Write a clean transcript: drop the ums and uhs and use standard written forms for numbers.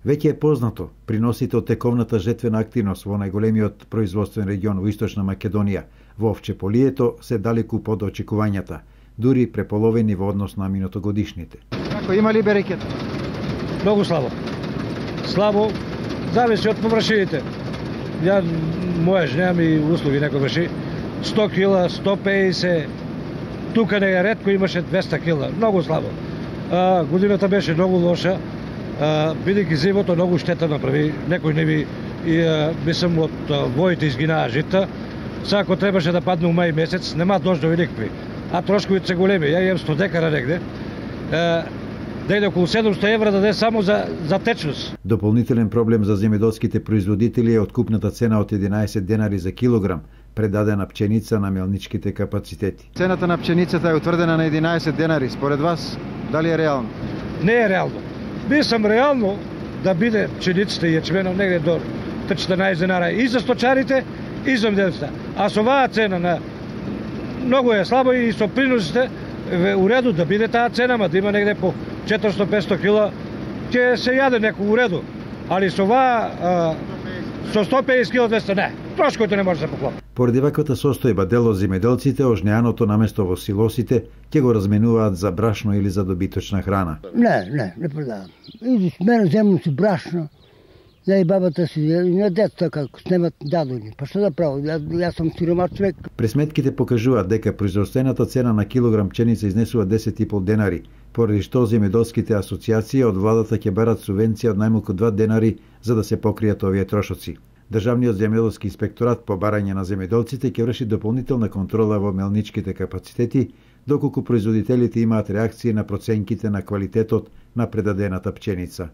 Веќе е познато, приносите од тековната жетвена активност во најголемиот производствен регион во Источна Македонија, во овчеполието, се далеку под очекувањата, дури преполовени во однос на минутогодишните. Како има ли берекет? Многу слабо. Слабо, зависи од површините. Моја жена ми услуги некој врши 100 кила, 150, тука не ретко имаше 200 кила, многу слабо. Годината беше многу лоша, бидејќи зимото многу штета направи, некој не ви, мислам, од воите изгинаа жита, сега ако требаше да падне у мај месец, нема дождови никакви, а трошковите се големи, ја имам 100 декара негде, да околу 700 евра даде само за течност. Дополнителен проблем за земјоделските производители е откупната цена од 11 денари за килограм, предадена пченица на мелничките капацитети. Цената на пченицата е утврдена на 11 денари. Според вас, дали е реално? Не е реално. Мислам реално да биде пченицата и јачменот негде до 14 денара и за сточарите, и за земјоделците. А со оваа цена на многу е слабо и со приносите у реду да биде таа цена, ма да има негде по 400-500 кила, ќе се јаде некој у реду. Али со оваа со 150 кила 200 не. Трошковите не може да се поклопи. Поради ваквата состојба дел од земјоделците ожнеаното наместо во силосите ќе го разменуваат за брашно или за добиточна храна. Не продавам. Иди с мене земно си брашно. Я и бабата си, и децата како снемат дадони. Па што да правам? Јас сум сиромаш човек. Пресметките покажуваат дека производствената цена на килограм пченица изнесува 10,5 денари, поради што земјоделските асоциации од владата ќе барат субвенција од најмалку 2 денари за да се покријат овие трошоци. Државниот земјоделски инспекторат по барање на земјоделците ќе врши дополнителна контрола во мелничките капацитети, доколку производителите имаат реакции на проценките на квалитетот на предадената пченица.